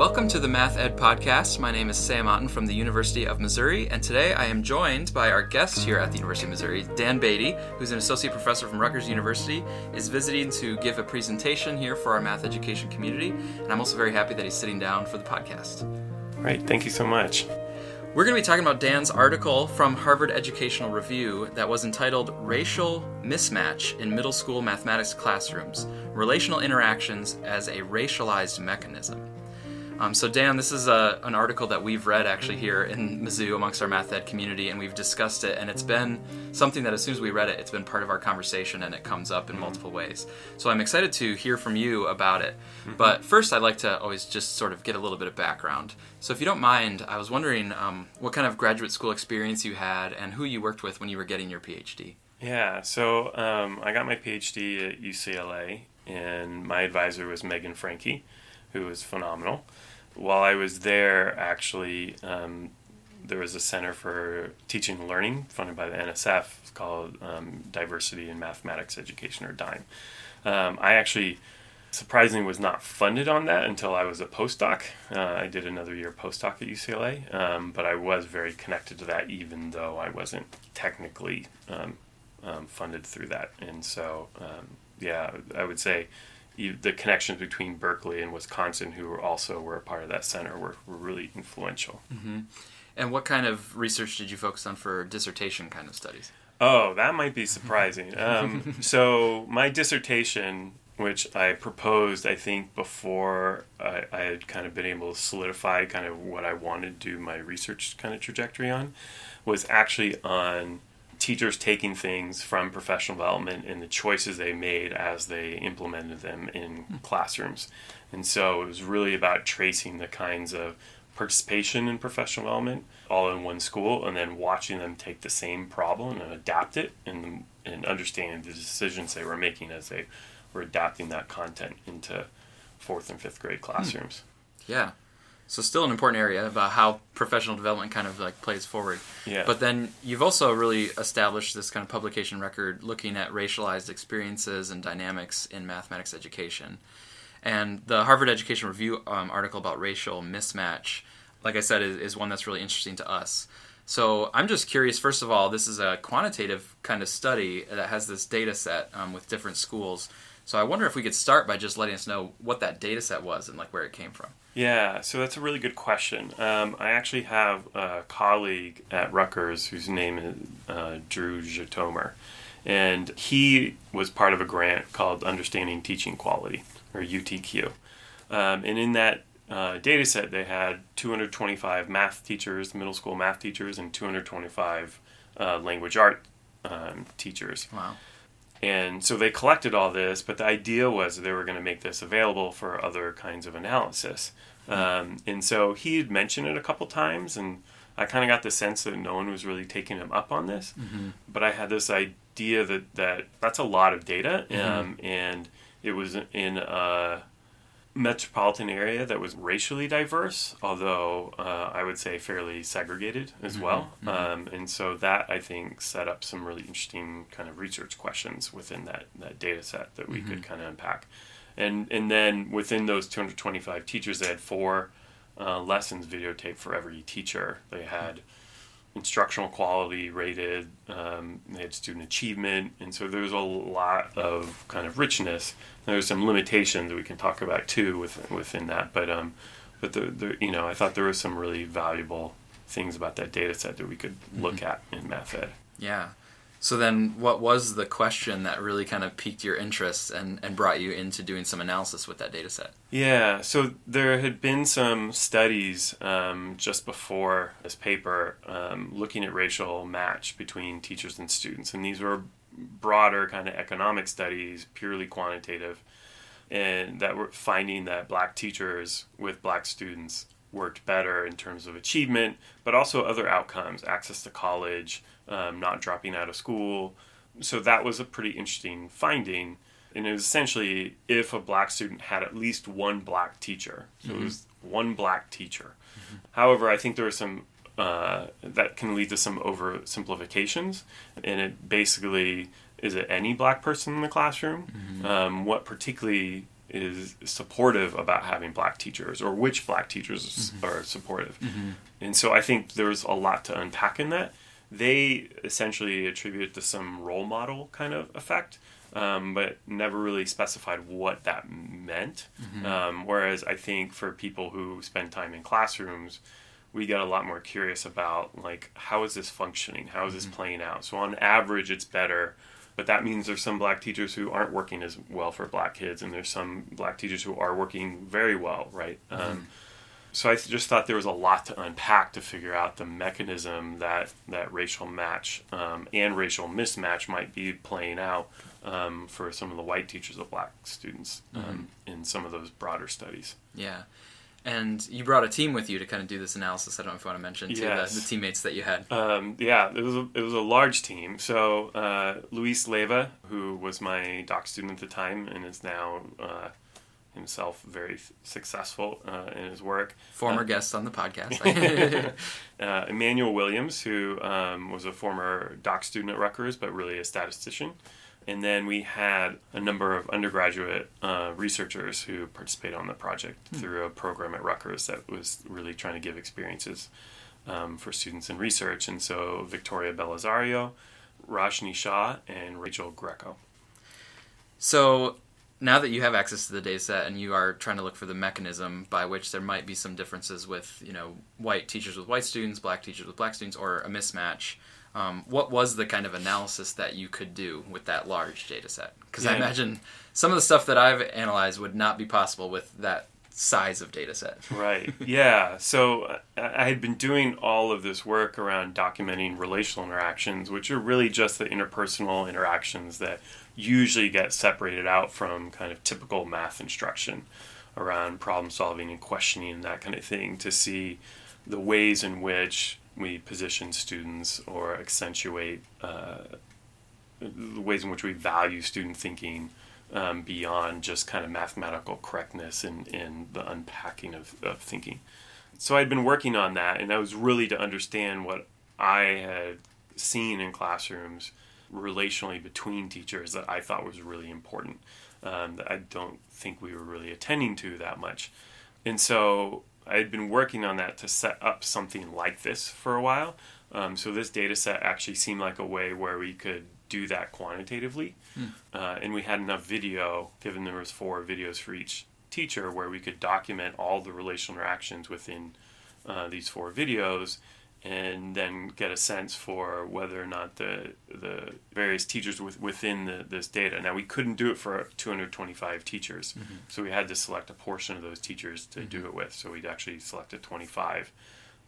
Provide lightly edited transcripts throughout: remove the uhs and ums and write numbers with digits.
Welcome to the Math Ed Podcast. My name is Sam Otten from the University of Missouri, and today I am joined by our guest here at the University of Missouri, Dan Battey, who's an associate professor from Rutgers University, is visiting to give a presentation here for our math education community, and I'm also very happy that he's sitting down for the podcast. Right, thank you so much. We're going to be talking about Dan's article from Harvard Educational Review that was entitled Racial Mismatch in Middle School Mathematics Classrooms, Relational Interactions as a Racialized Mechanism. So Dan, this is an article that we've read actually here in Mizzou amongst our math ed community, and we've discussed it, and it's been something that as soon as we read it, it's been part of our conversation, and it comes up in multiple ways. So I'm excited to hear from you about it. But first, I'd like to always just sort of get a little bit of background. So if you don't mind, I was wondering what kind of graduate school experience you had and who you worked with when you were getting your PhD. Yeah, so I got my PhD at UCLA, and my advisor was Megan Franke, who was phenomenal. While I was there, actually, there was a Center for Teaching and Learning funded by the NSF. It's called Diversity in Mathematics Education, or DIME. I actually, surprisingly, was not funded on that until I was a postdoc. I did another year postdoc at UCLA, but I was very connected to that, even though I wasn't technically funded through that. And so, I would say the connections between Berkeley and Wisconsin, who also were a part of that center, were really influential. Mm-hmm. And what kind of research did you focus on for dissertation kind of studies? Oh, that might be surprising. So my dissertation, which I proposed, I think, before I had kind of been able to solidify kind of what I wanted to do my research kind of trajectory on, was actually on teachers taking things from professional development and the choices they made as they implemented them in classrooms. And so it was really about tracing the kinds of participation in professional development all in one school, and then watching them take the same problem and adapt it, and understanding the decisions they were making as they were adapting that content into 4th and 5th grade classrooms. Yeah. So still an important area about how professional development kind of like plays forward. Yeah. But then you've also really established this kind of publication record looking at racialized experiences and dynamics in mathematics education. And the Harvard Education Review article about racial mismatch, like I said, is one that's really interesting to us. So I'm just curious, first of all, this is a quantitative kind of study that has this data set with different schools. So I wonder if we could start by just letting us know what that data set was and like where it came from. Yeah, so that's a really good question. I actually have a colleague at Rutgers whose name is Drew Jatomer, and he was part of a grant called Understanding Teaching Quality, or UTQ. And in that data set, they had 225 math teachers, middle school math teachers, and 225 language art teachers. Wow. And so they collected all this, but the idea was they were going to make this available for other kinds of analysis. And so he had mentioned it a couple times, and I kind of got the sense that no one was really taking him up on this. Mm-hmm. But I had this idea that that's a lot of data, and it was in a metropolitan area that was racially diverse, although I would say fairly segregated as well. And so that, I think, set up some really interesting kind of research questions within that data set that we could kind of unpack. And then within those 225 teachers, they had 4 lessons videotaped for every teacher. They had instructional quality rated, they had student achievement, and so there was a lot of kind of richness. There's some limitations that we can talk about too within that, but I thought there were some really valuable things about that data set that we could look at in math ed. Yeah. So then what was the question that really kind of piqued your interest and brought you into doing some analysis with that data set? Yeah, so there had been some studies just before this paper looking at racial match between teachers and students. And these were broader kind of economic studies, purely quantitative, and that were finding that black teachers with black students worked better in terms of achievement, but also other outcomes, access to college, not dropping out of school. So that was a pretty interesting finding. And it was essentially if a black student had at least one black teacher. So it was one black teacher. However, I think there are some, that can lead to some oversimplifications. And it basically, is it any black person in the classroom? What particularly is supportive about having black teachers, or which black teachers are supportive. And so I think there's a lot to unpack in that. They essentially attribute it to some role model kind of effect, but never really specified what that meant. Whereas I think for people who spend time in classrooms, we get a lot more curious about, like, how is this functioning? How is this playing out? So on average, it's better, but that means there's some black teachers who aren't working as well for black kids, and there's some black teachers who are working very well, right? So I just thought there was a lot to unpack to figure out the mechanism that racial match and racial mismatch might be playing out for some of the white teachers of black students in some of those broader studies. Yeah. And you brought a team with you to kind of do this analysis. I don't know if you want to mention too, the teammates that you had. Yeah, it was a large team. So Luis Leiva, who was my doc student at the time and is now himself very successful in his work. Former guest on the podcast. Emmanuel Williams, who was a former doc student at Rutgers, but really a statistician. And then we had a number of undergraduate researchers who participated on the project through a program at Rutgers that was really trying to give experiences for students in research. And so Victoria Belisario, Rajni Shah, and Rachel Greco. So now that you have access to the data set and you are trying to look for the mechanism by which there might be some differences with, white teachers with white students, black teachers with black students, or a mismatch, what was the kind of analysis that you could do with that large data set? Because I imagine some of the stuff that I've analyzed would not be possible with that size of data set. Right. Yeah. So I had been doing all of this work around documenting relational interactions, which are really just the interpersonal interactions that usually get separated out from kind of typical math instruction around problem solving and questioning and that kind of thing, to see the ways in which we position students or accentuate the ways in which we value student thinking beyond just kind of mathematical correctness in the unpacking of thinking. So I'd been working on that, and that was really to understand what I had seen in classrooms relationally between teachers that I thought was really important, that I don't think we were really attending to that much. And so I had been working on that to set up something like this for a while. So this data set actually seemed like a way where we could do that quantitatively. And we had enough video, given there was 4 videos for each teacher, where we could document all the relational interactions within these 4 videos, and then get a sense for whether or not the various teachers within this data. Now, we couldn't do it for 225 teachers, so we had to select a portion of those teachers to do it with. So we'd actually selected 25.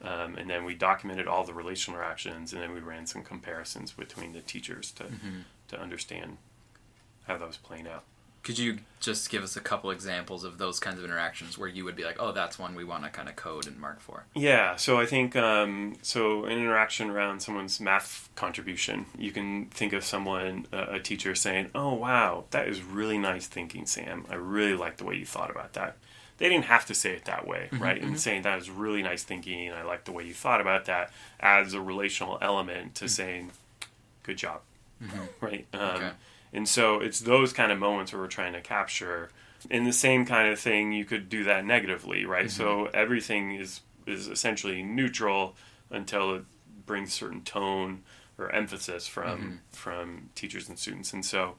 And then we documented all the relational interactions, and then we ran some comparisons between the teachers to understand how that was playing out. Could you just give us a couple examples of those kinds of interactions where you would be like, oh, that's one we want to kind of code and mark for? Yeah, so I think, so an interaction around someone's math contribution, you can think of someone, a teacher saying, oh, wow, that is really nice thinking, Sam. I really like the way you thought about that. They didn't have to say it that way, right? And saying that is really nice thinking, I like the way you thought about that, adds a relational element to saying, good job, right? Okay. And so it's those kind of moments where we're trying to capture. In the same kind of thing, you could do that negatively, right? So everything is essentially neutral until it brings certain tone or emphasis from teachers and students. And so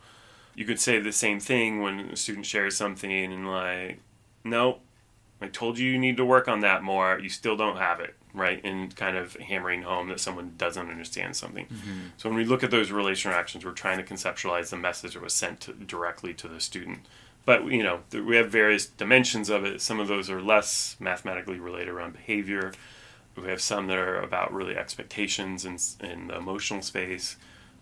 you could say the same thing when a student shares something and like, no, I told you need to work on that more. You still don't have it, right? And kind of hammering home that someone doesn't understand something. So when we look at those relational actions, we're trying to conceptualize the message that was sent directly to the student. But, we have various dimensions of it. Some of those are less mathematically related around behavior. We have some that are about really expectations in the emotional space,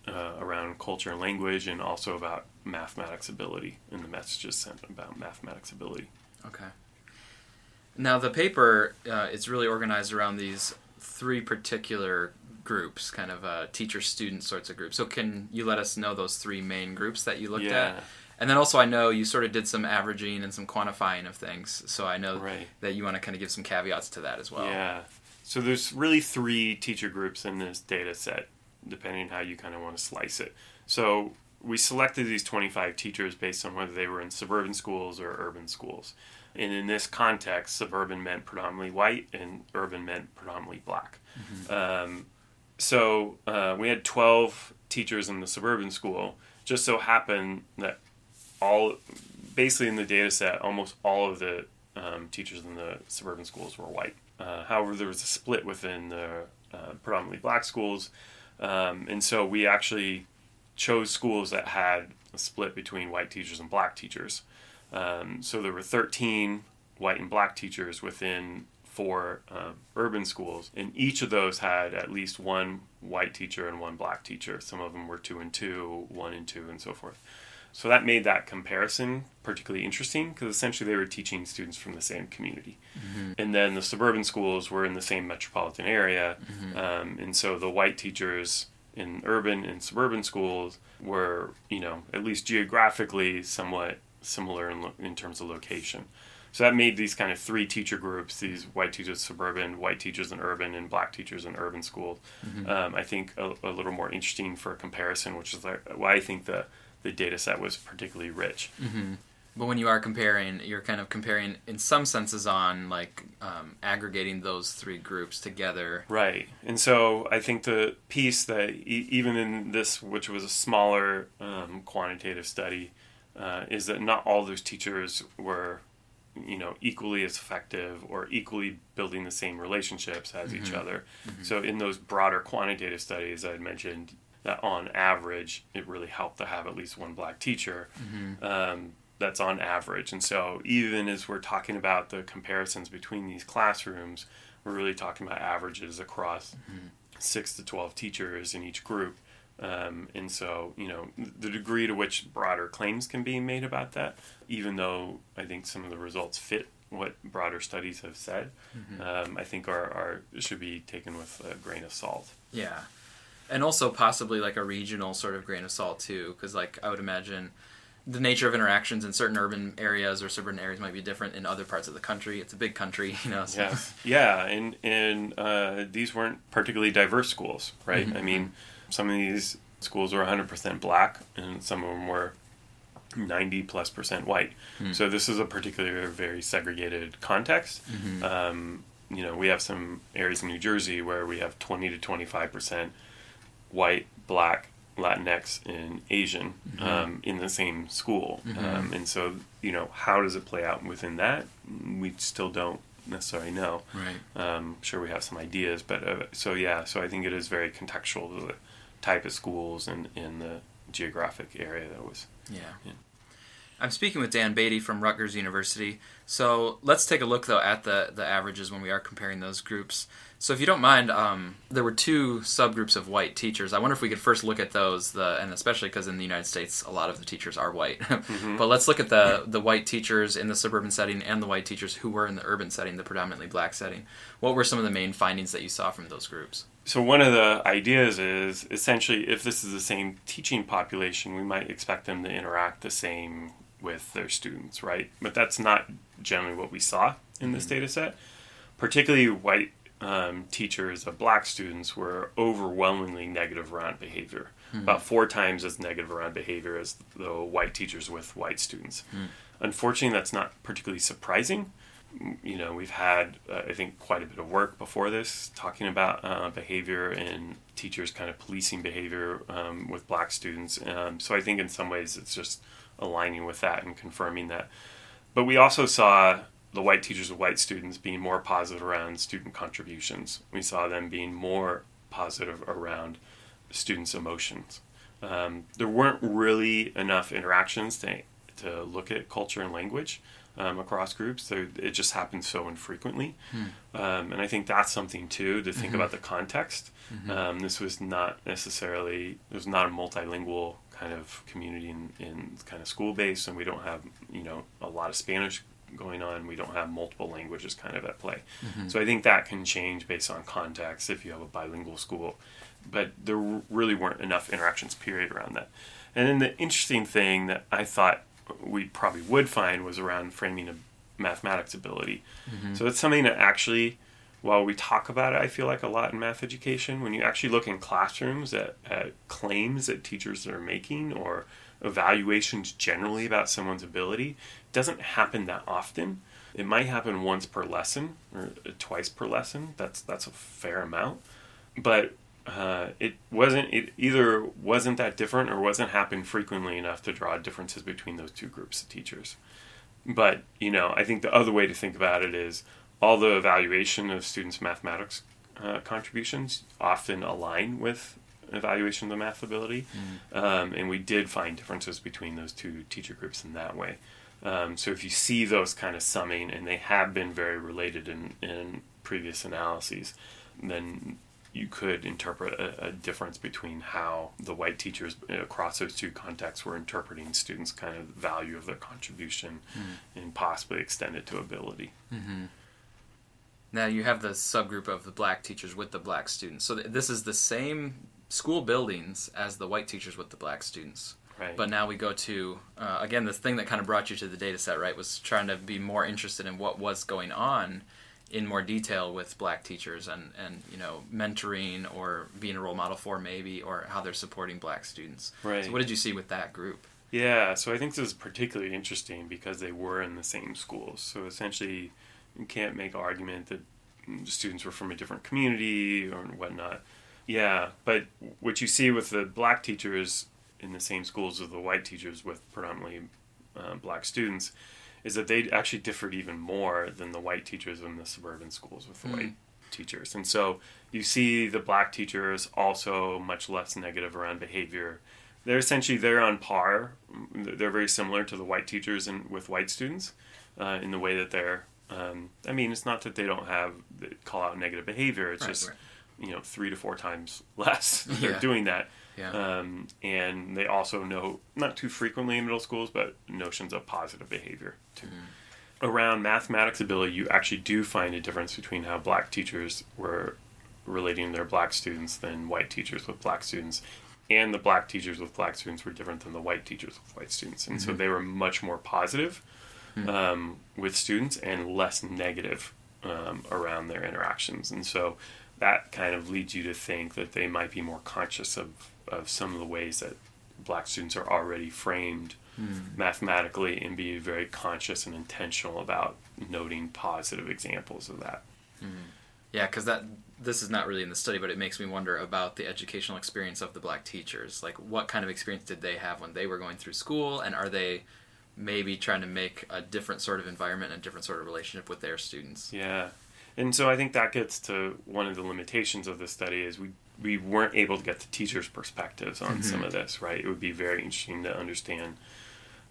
around culture and language, and also about mathematics ability, and the messages sent about mathematics ability. Okay. Now, the paper is really organized around these 3 particular groups, kind of teacher-student sorts of groups. So can you let us know those 3 main groups that you looked at? And then also I know you sort of did some averaging and some quantifying of things, so I know that you want to kind of give some caveats to that as well. Yeah. So there's really 3 teacher groups in this data set, depending on how you kind of want to slice it. So we selected these 25 teachers based on whether they were in suburban schools or urban schools. And in this context, suburban meant predominantly white and urban meant predominantly black. So we had 12 teachers in the suburban school. Just so happened that basically in the data set, almost all of the teachers in the suburban schools were white. However, there was a split within the predominantly black schools. And so we actually chose schools that had a split between white teachers and black teachers. So there were 13 white and black teachers within 4 urban schools, and each of those had at least one white teacher and one black teacher. Some of them were 2 and 2, 1 and 2, and so forth. So that made that comparison particularly interesting because essentially they were teaching students from the same community. And then the suburban schools were in the same metropolitan area, and so the white teachers in urban and suburban schools were, at least geographically somewhat similar in terms of location. So that made these kind of 3 teacher groups, these white teachers suburban, white teachers in urban, and black teachers in urban schools, I think a little more interesting for a comparison, which is why I think the data set was particularly rich. But when you are comparing, you're kind of comparing in some senses on aggregating those 3 groups together. Right. And so I think the piece that even in this, which was a smaller quantitative study, is that not all those teachers were equally as effective or equally building the same relationships as each other. So in those broader quantitative studies I had mentioned, that on average it really helped to have at least one black teacher. That's on average. And so even as we're talking about the comparisons between these classrooms, we're really talking about averages across 6 to 12 teachers in each group. And so, the degree to which broader claims can be made about that, even though I think some of the results fit what broader studies have said, I think are should be taken with a grain of salt. Yeah. And also possibly like a regional sort of grain of salt too, because I would imagine the nature of interactions in certain urban areas or suburban areas might be different in other parts of the country. It's a big country, So. Yeah, and these weren't particularly diverse schools, right? I mean, some of these schools were 100% black, and some of them were 90+% white. So this is a particularly very segregated context. We have some areas in New Jersey where we have 20 to 25% white, black, Latinx, and Asian in the same school. And so, how does it play out within that? We still don't necessarily know. Right. I'm sure we have some ideas, but so I think it is very contextual to the type of schools and in the geographic area that was. Yeah. I'm speaking with Dan Battey from Rutgers University. So let's take a look, though, at the averages when we are comparing those groups. So if you don't mind, there were 2 subgroups of white teachers. I wonder if we could first look at those, and especially because in the United States, a lot of the teachers are white. But let's look at the white teachers in the suburban setting and the white teachers who were in the urban setting, the predominantly black setting. What were some of the main findings that you saw from those groups? So one of the ideas is essentially if this is the same teaching population, we might expect them to interact the same with their students, right? But that's not generally what we saw in this data set. Particularly white teachers of black students were overwhelmingly negative around behavior, about 4 times as negative around behavior as the white teachers with white students. Unfortunately, that's not particularly surprising. We've had, I think, quite a bit of work before this talking about behavior and teachers kind of policing behavior with black students. So I think in some ways it's just aligning with that and confirming that. But we also saw the white teachers with white students being more positive around student contributions. We saw them being more positive around students' emotions. There weren't really enough interactions to look at culture and language across groups. It just happens so infrequently. And I think that's something, too, to think about the context. This was not necessarily, it was not a multilingual kind of community in kind of school-based, and we don't have, a lot of Spanish going on. We don't have multiple languages kind of at play. So I think that can change based on context if you have a bilingual school. But there really weren't enough interactions, period, around that. And then the interesting thing that I thought we probably would find was around framing of mathematics ability. So it's something that actually while we talk about it, I feel like a lot in math education, when you actually look in classrooms at claims that teachers are making or evaluations generally about someone's ability, it doesn't happen that often. It might happen once per lesson or twice per lesson. That's a fair amount. But it either wasn't that different or wasn't happening frequently enough to draw differences between those two groups of teachers. But, I think the other way to think about it is all the evaluation of students' mathematics contributions often align with evaluation of the math ability. And we did find differences between those two teacher groups in that way. So if you see those kind of summing, and they have been very related in previous analyses, then you could interpret a difference between how the white teachers across those two contexts were interpreting students' kind of value of their contribution and possibly extend it to ability. Mm-hmm. Now you have the subgroup of the black teachers with the black students. So this is the same school buildings as the white teachers with the black students. Right. But now we go to, again, the thing that kind of brought you to the data set, right, was trying to be more interested in what was going on in more detail with black teachers and mentoring or being a role model for maybe, or how they're supporting black students. Right. So what did you see with that group? Yeah, so I think this is particularly interesting because they were in the same schools. So essentially, you can't make an argument that students were from a different community or whatnot. Yeah, but what you see with the black teachers in the same schools as the white teachers with predominantly black students is that they actually differed even more than the white teachers in the suburban schools with the white teachers. And so you see the black teachers also much less negative around behavior. They're on par. They're very similar to the white teachers and with white students in the way that they're, it's not that they don't call out negative behavior. It's just, 3 to 4 times less they're doing that. Yeah. And they also know, not too frequently in middle schools, but notions of positive behavior too. Around mathematics ability, you actually do find a difference between how black teachers were relating to their black students than white teachers with black students. And the black teachers with black students were different than the white teachers with white students. And so they were much more positive with students and less negative around their interactions. And so that kind of leads you to think that they might be more conscious of some of the ways that black students are already framed mathematically, and be very conscious and intentional about noting positive examples of that. Yeah, because this is not really in the study, but it makes me wonder about the educational experience of the black teachers. Like, what kind of experience did they have when they were going through school, and are they maybe trying to make a different sort of environment and a different sort of relationship with their students? Yeah. And so I think that gets to one of the limitations of this study is we weren't able to get the teachers' perspectives on some of this, right? It would be very interesting to understand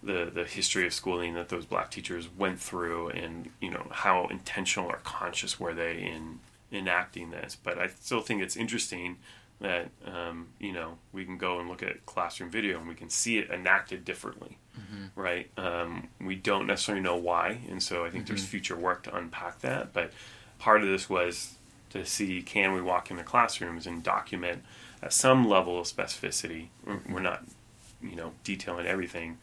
the history of schooling that those black teachers went through, and how intentional or conscious were they in enacting this. But I still think it's interesting that we can go and look at classroom video and we can see it enacted differently, right? We don't necessarily know why, and so I think there's future work to unpack that. But part of this was to see, can we walk into classrooms and document at some level of specificity, we're not detailing everything,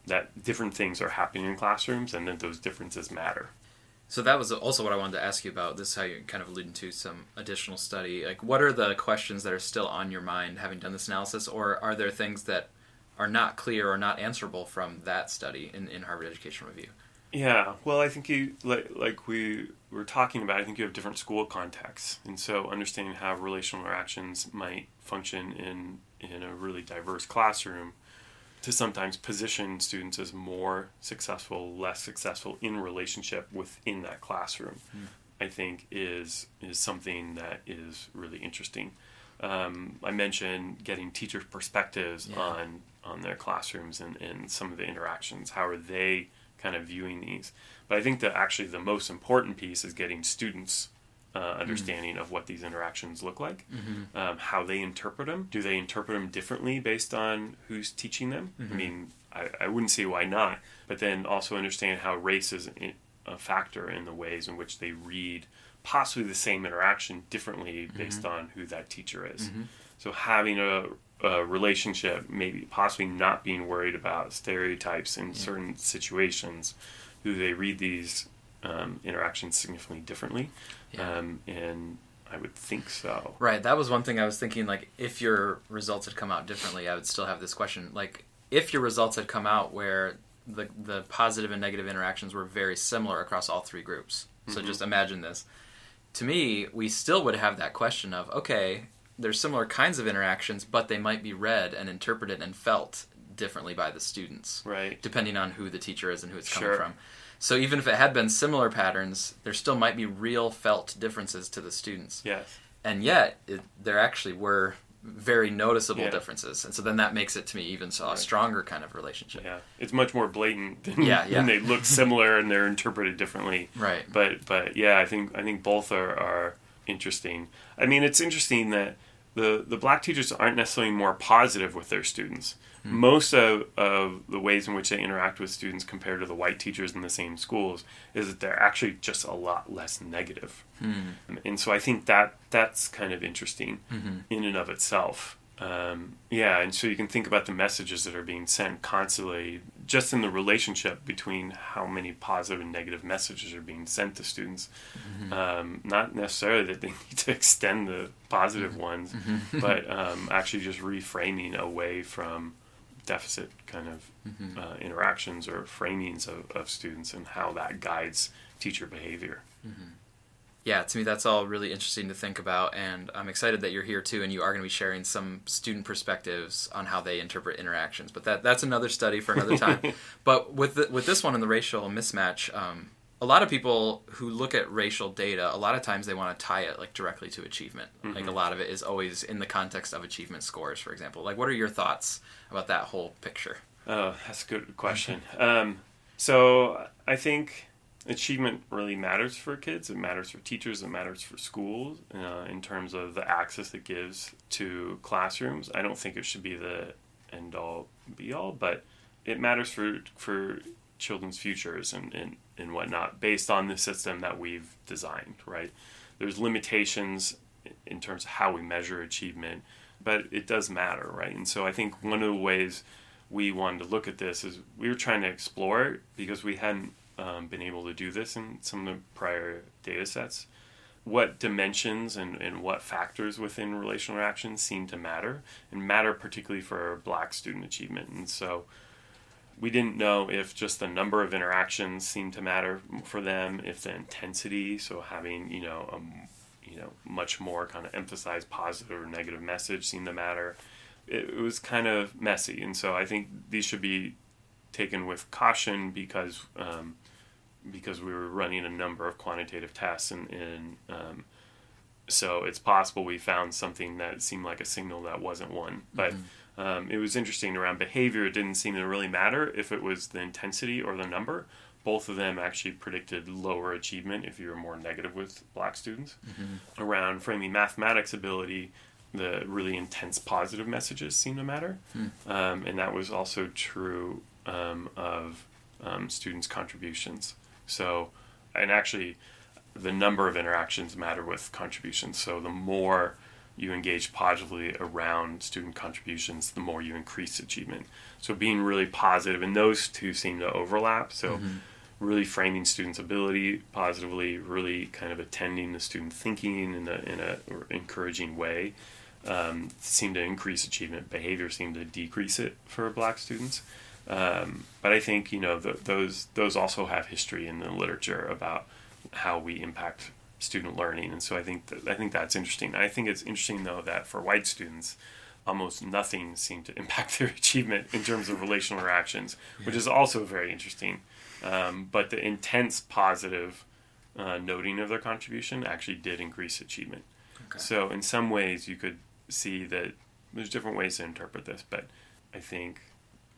that different things are happening in classrooms and that those differences matter. So that was also what I wanted to ask you about. This is how you're kind of alluding to some additional study. Like, what are the questions that are still on your mind having done this analysis, or are there things that are not clear or not answerable from that study in Harvard Educational Review? Yeah, well, I think you, like we were talking about, I think you have different school contexts. And so understanding how relational interactions might function in a really diverse classroom to sometimes position students as more successful, less successful in relationship within that classroom, I think is something that is really interesting. I mentioned getting teachers' perspectives on their classrooms and some of the interactions. How are they kind of viewing these? But I think that actually the most important piece is getting students' understanding of what these interactions look like, how they interpret them. Do they interpret them differently based on who's teaching them? I mean, I wouldn't see why not, but then also understand how race is a factor in the ways in which they read possibly the same interaction differently based on who that teacher is. So having a relationship, maybe possibly not being worried about stereotypes in certain situations, who they read these interactions significantly differently. Yeah. And I would think so. Right. That was one thing I was thinking, like, if your results had come out differently, I would still have this question. Like, if your results had come out where the positive and negative interactions were very similar across all three groups. So Mm-hmm. just imagine this. To me, we still would have that question of, okay, there's similar kinds of interactions, but they might be read and interpreted and felt differently by the students. Right. Depending on who the teacher is and who it's coming Sure. from. So even if it had been similar patterns, there still might be real felt differences to the students. Yes. And yet, there actually were very noticeable Yeah. differences. And so then that makes it, to me, even so a stronger kind of relationship. Yeah, it's much more blatant than Yeah. they look similar and they're interpreted differently. Right. But yeah, I think both are interesting. I mean, it's interesting that the black teachers aren't necessarily more positive with their students. Mm-hmm. Most of the ways in which they interact with students compared to the white teachers in the same schools is that they're actually just a lot less negative. Mm-hmm. And so I think that's kind of interesting in and of itself. And so you can think about the messages that are being sent constantly, just in the relationship between how many positive and negative messages are being sent to students. Not necessarily that they need to extend the positive ones, but actually just reframing away from deficit kind of interactions or framings of students and how that guides teacher behavior. Yeah, to me, that's all really interesting to think about, and I'm excited that you're here too, and you are going to be sharing some student perspectives on how they interpret interactions. But that's another study for another time. But with this one in the racial mismatch, a lot of people who look at racial data, a lot of times they want to tie it like directly to achievement. Like a lot of it is always in the context of achievement scores, for example. Like, what are your thoughts about that whole picture? Oh, that's a good question. So I think achievement really matters for kids. It matters for teachers. It matters for schools in terms of the access it gives to classrooms. I don't think it should be the end-all, be-all, but it matters for children's futures and whatnot based on the system that we've designed, right? There's limitations in terms of how we measure achievement, but it does matter, right? And so I think one of the ways we wanted to look at this is we were trying to explore it because we hadn't been able to do this in some of the prior data sets. What dimensions and what factors within relational interactions seem to matter, and matter particularly for Black student achievement. And so we didn't know if just the number of interactions seemed to matter for them, if the intensity, so having much more kind of emphasized positive or negative message seemed to matter. It was kind of messy, and so I think these should be taken with caution because we were running a number of quantitative tests, and so it's possible we found something that seemed like a signal that wasn't one. But it was interesting around behavior. It didn't seem to really matter if it was the intensity or the number. Both of them actually predicted lower achievement if you were more negative with Black students. Around framing mathematics ability, the really intense positive messages seem to matter. And that was also true of students' contributions. So, and actually, the number of interactions matter with contributions. So the more you engage positively around student contributions, the more you increase achievement. So being really positive, and those two seem to overlap. So really framing students' ability positively, really kind of attending the student thinking in a encouraging way, seem to increase achievement. Behavior seemed to decrease it for Black students. But I think those also have history in the literature about how we impact student learning, and so I think that's interesting. I think it's interesting though that for white students, almost nothing seemed to impact their achievement in terms of relational interactions, which is also very interesting. But the intense positive noting of their contribution actually did increase achievement. Okay. So in some ways, you could see that there's different ways to interpret this, but I think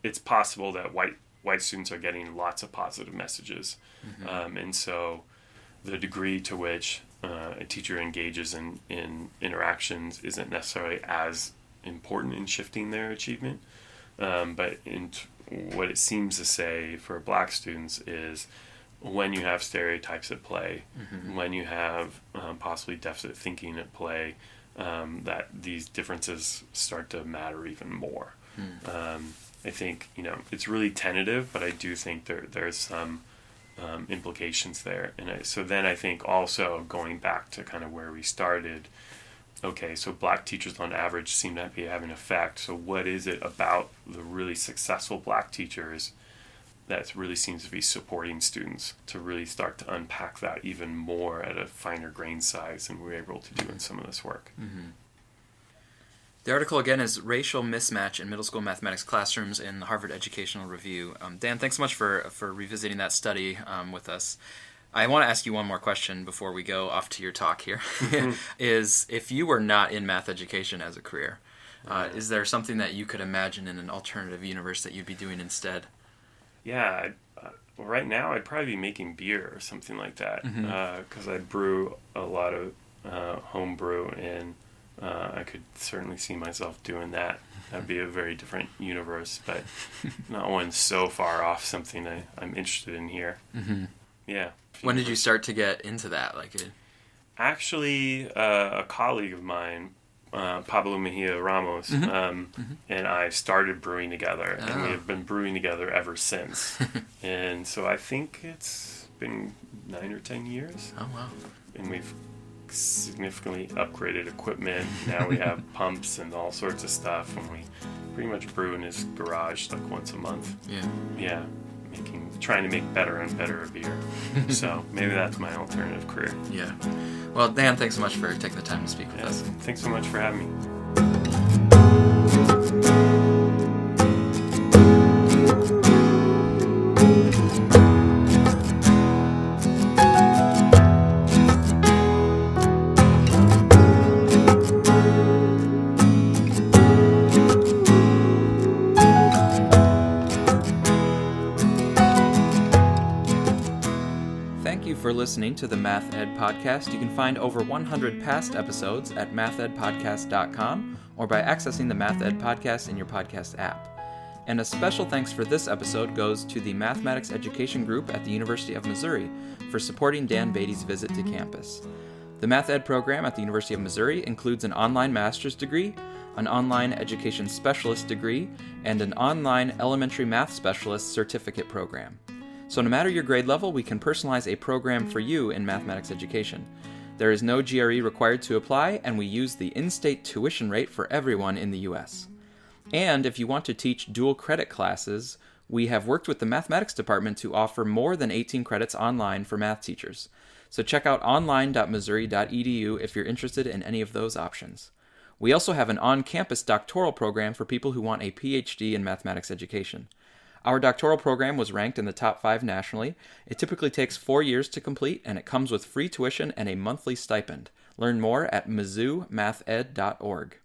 it's possible that white students are getting lots of positive messages, and so the degree to which a teacher engages in interactions isn't necessarily as important in shifting their achievement. But what it seems to say for Black students is when you have stereotypes at play, when you have possibly deficit thinking at play, that these differences start to matter even more. I think it's really tentative, but I do think there's some implications there. And so then I think also going back to kind of where we started, okay, so black teachers on average seem to be having an effect. So what is it about the really successful black teachers that really seems to be supporting students to really start to unpack that even more at a finer grain size than we're able to do in some of this work? Mm-hmm. The article, again, is Racial Mismatch in Middle School Mathematics Classrooms in the Harvard Educational Review. Dan, thanks so much for revisiting that study with us. I want to ask you one more question before we go off to your talk here. Is if you were not in math education as a career, is there something that you could imagine in an alternative universe that you'd be doing instead? Yeah, well, right now I'd probably be making beer or something like that, because I brew a lot of home brew, and I could certainly see myself doing that. That'd be a very different universe, but not one so far off something I'm interested in here. Mm-hmm. Yeah. When did you start to get into that? Actually, a colleague of mine, Pablo Mejia Ramos, and I started brewing together, and we have been brewing together ever since. And so I think it's been 9 or 10 years. Oh, wow. And we've significantly upgraded equipment. Now we have pumps and all sorts of stuff, and we pretty much brew in his garage once a month. Yeah, trying to make better and better beer. So maybe that's my alternative career. Yeah. Well, Dan, thanks so much for taking the time to speak with us. Thanks so much for having me. For listening to the Math Ed Podcast. You can find over 100 past episodes at mathedpodcast.com or by accessing the Math Ed Podcast in your podcast app. And a special thanks for this episode goes to the Mathematics Education Group at the University of Missouri for supporting Dan Battey's visit to campus. The Math Ed program at the University of Missouri includes an online master's degree, an online education specialist degree, and an online elementary math specialist certificate program. So no matter your grade level, we can personalize a program for you in mathematics education. There is no GRE required to apply, and we use the in-state tuition rate for everyone in the U.S. And if you want to teach dual credit classes, we have worked with the mathematics department to offer more than 18 credits online for math teachers. So check out online.missouri.edu if you're interested in any of those options. We also have an on-campus doctoral program for people who want a PhD in mathematics education. Our doctoral program was ranked in the top 5 nationally. It typically takes 4 years to complete, and it comes with free tuition and a monthly stipend. Learn more at mizzoumathed.org.